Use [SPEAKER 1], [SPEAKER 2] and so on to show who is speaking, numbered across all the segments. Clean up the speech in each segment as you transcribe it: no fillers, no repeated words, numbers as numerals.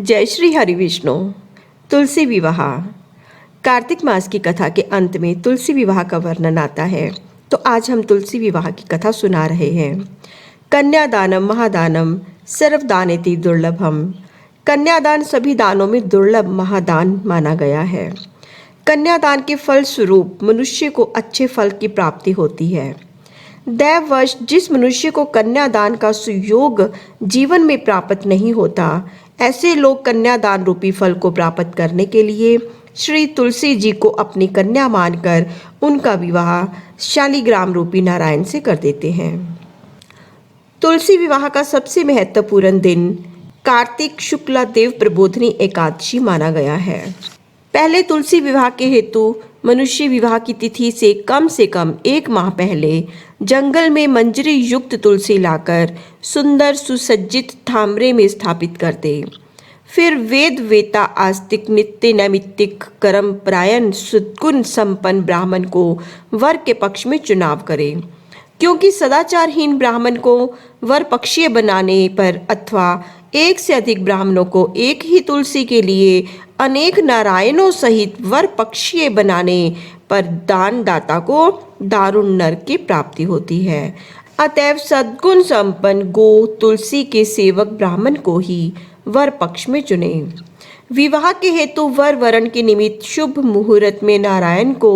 [SPEAKER 1] जय श्री हरि विष्णु। तुलसी विवाह। कार्तिक मास की कथा के अंत में तुलसी विवाह का वर्णन आता है, तो आज हम तुलसी विवाह की कथा सुना रहे हैं। कन्यादानम महादानम सर्वदानेति दुर्लभम। कन्यादान सभी दानों में दुर्लभ महादान माना गया है। कन्यादान के फल स्वरूप मनुष्य को अच्छे फल की प्राप्ति होती है। दैववश जिस मनुष्य को कन्यादान का सुयोग जीवन में प्राप्त नहीं होता, ऐसे लोग कन्यादान रूपी फल को प्राप्त करने के लिए श्री तुलसी जी को अपनी कन्या मानकर उनका विवाह शालिग्राम रूपी नारायण से कर देते हैं। तुलसी विवाह का सबसे महत्वपूर्ण दिन कार्तिक शुक्ला देव प्रबोधिनी एकादशी माना गया है। पहले तुलसी विवाह के हेतु मनुष्य विवाह की तिथि से कम 1 माह पहले जंगल में मंजरी युक्त तुलसी लाकर सुंदर सुसज्जित थामरे में स्थापित कर दे। फिर वेद वेता आस्तिक नित्य नैमित्तिक कर्म परायण सद्गुण संपन्न ब्राह्मण को वर के पक्ष में चुनाव करे, क्योंकि सदाचारहीन ब्राह्मण को वर पक्षीय बनाने पर अथवा एक से अधिक ब्राह्मणों को एक ही तुलसी के लिए अनेक नारायणों सहित वर पक्षीय बनाने पर दानदाता को दारुण नरक की प्राप्ति होती है। अतएव सद्गुण संपन्न गो तुलसी के सेवक ब्राह्मण को ही वर पक्ष में चुने। विवाह के हेतु वर वरण के निमित्त शुभ मुहूर्त में नारायण को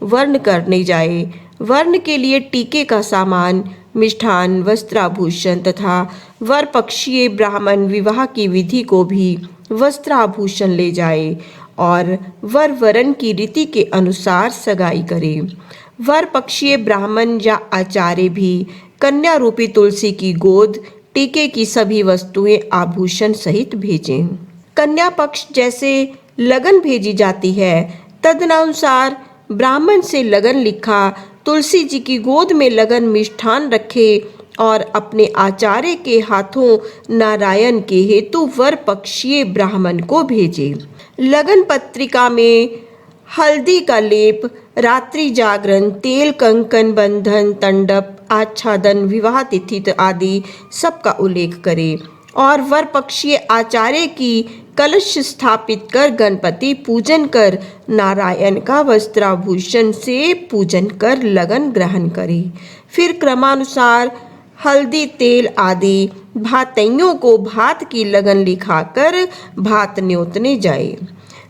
[SPEAKER 1] वर्ण करने जाए। वर्ण के लिए टीके का सामान, मिष्ठान, वस्त्राभूषण तथा वर पक्षीय ब्राह्मण विवाह की विधि को भी वस्त्राभूषण ले जाए और वर वरण की रीति के अनुसार सगाई करे। वर पक्षीय ब्राह्मण या आचार्य भी कन्या रूपी तुलसी की गोद, टीके की सभी वस्तुएं आभूषण सहित भेजें। कन्या पक्ष जैसे लगन भेजी जाती है, तदनुसार ब्राह्मण से लगन लिखा तुलसी जी की गोद में लगन मिष्ठान रखे और अपने आचार्य के हाथों नारायण के हेतु वर पक्षीय ब्राह्मण को भेजे। लगन पत्रिका में हल्दी का लेप, रात्रि जागरण, तेल, कंकन, बंधन, तंडप, आच्छादन, विवाह तिथि आदि सबका उल्लेख करे और वर पक्षीय आचार्य की कलश स्थापित कर गणपति पूजन कर नारायण का वस्त्राभूषण से पूजन कर लगन ग्रहण करे। फिर क्रमानुसार हल्दी, तेल आदि भातइयों को भात की लगन लिखाकर भात न्योतने जाए।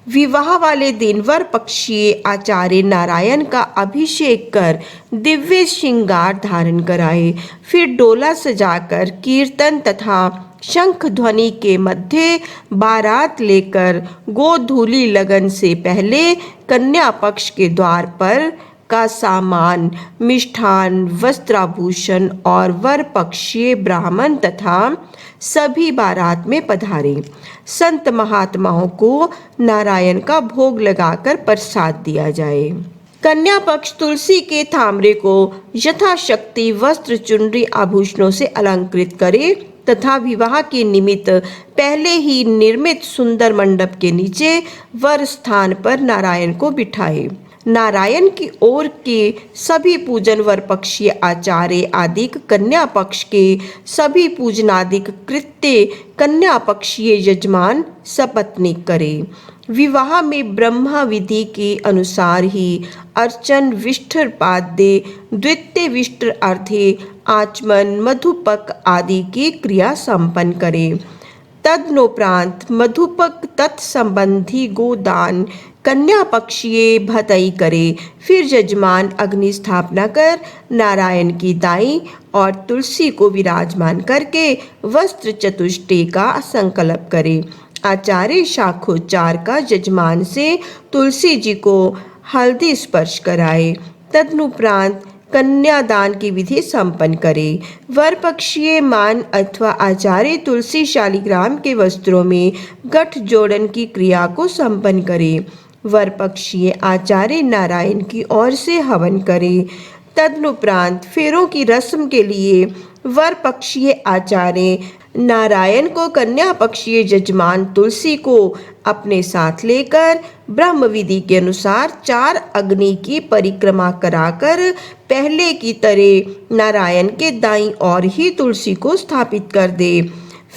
[SPEAKER 1] विवाह वाले दिन वर पक्षीय आचार्य नारायण का अभिषेक कर दिव्य श्रृंगार धारण कराए। फिर डोला सजाकर कीर्तन तथा शंख ध्वनि के मध्य बारात लेकर गोधूली लगन से पहले कन्या पक्ष के द्वार पर का सामान, मिष्ठान, वस्त्राभूषण और वर पक्षीय ब्राह्मण तथा सभी बारात में पधारे। संत महात्माओं को नारायण का भोग लगाकर प्रसाद दिया जाए। कन्या पक्ष तुलसी के थामरे को यथाशक्ति वस्त्र, चुनरी, आभूषणों से अलंकृत करे तथा विवाह के निमित्त पहले ही निर्मित सुंदर मंडप के नीचे वर स्थान पर नारायण को बिठाए। नारायण की ओर के सभी पूजन वर पक्षीय आचार्य आदि कन्या पक्ष के सभी पूजनादिक कृत्य कन्या पक्षीय यजमान सपत्नीक करे। विवाह में ब्रह्मा विधि के अनुसार ही अर्चन, विष्ठर पाद्य, द्वितीय विष्ठर अर्थे, आचमन, मधुपक आदि की क्रिया संपन्न करे। तदनोपरांत मधुपक तत्संबंधी गोदान कन्या पक्षीय भतई करे। फिर यजमान अग्नि स्थापना कर नारायण की दाई और तुलसी को विराजमान करके वस्त्र चतुष्टय का संकल्प करे। आचार्य शाखोच्चार का यजमान से तुलसी जी को हल्दी स्पर्श कराए। तदनुपरांत कन्यादान की विधि संपन्न करे। वर पक्षीय मान अथवा आचार्य तुलसी शालिग्राम के वस्त्रों में गठ जोड़न की क्रिया को संपन्न करे। वर पक्षीय आचार्य नारायण की ओर से हवन करे। तदनुपरांत फेरों की रस्म के लिए वर पक्षीय आचार्य नारायण को कन्या पक्षीय यजमान तुलसी को अपने साथ लेकर ब्रह्म विधि के अनुसार 4 अग्नि की परिक्रमा कराकर पहले की तरह नारायण के दाईं ओर ही तुलसी को स्थापित कर दे।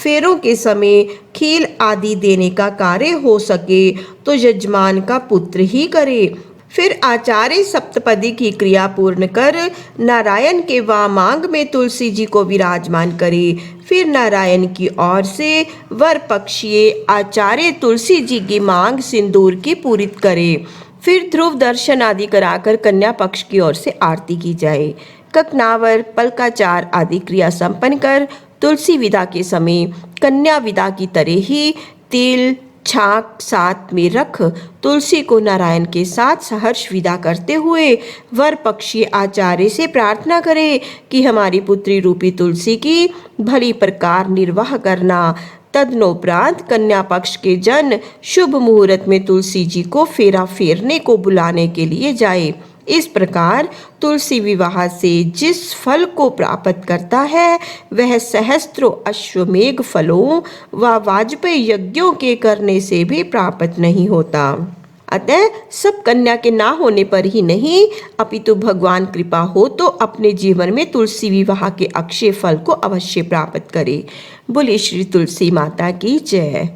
[SPEAKER 1] फेरों के समय खील आदि देने का कार्य हो सके तो यजमान का पुत्र ही करे। फिर आचार्य सप्तपदी की क्रिया पूर्ण कर नारायण के वामांग में तुलसी जी को विराजमान करे। फिर नारायण की ओर से वर पक्षीय आचार्य तुलसी जी की मांग सिंदूर की पूरित करे। फिर ध्रुव दर्शन आदि कराकर कन्या पक्ष की ओर से आरती की जाए। ककनावर पलकाचार आदि क्रिया संपन्न कर तुलसी विदा के समय कन्या विदा की तरह ही तिल छाक साथ में रख तुलसी को नारायण के साथ सहर्ष विदा करते हुए वर पक्षी आचार्य से प्रार्थना करे कि हमारी पुत्री रूपी तुलसी की भली प्रकार निर्वाह करना। तदनोपरांत कन्या पक्ष के जन शुभ मुहूर्त में तुलसी जी को फेरा फेरने को बुलाने के लिए जाए। इस प्रकार तुलसी विवाह से जिस फल को प्राप्त करता है वह सहस्त्रों अश्वमेघ फलों व वाजपेयी यज्ञों के करने से भी प्राप्त नहीं होता। अतः सब कन्या के ना होने पर ही नहीं, अपितु भगवान कृपा हो तो अपने जीवन में तुलसी विवाह के अक्षय फल को अवश्य प्राप्त करे। बोले श्री तुलसी माता की जय।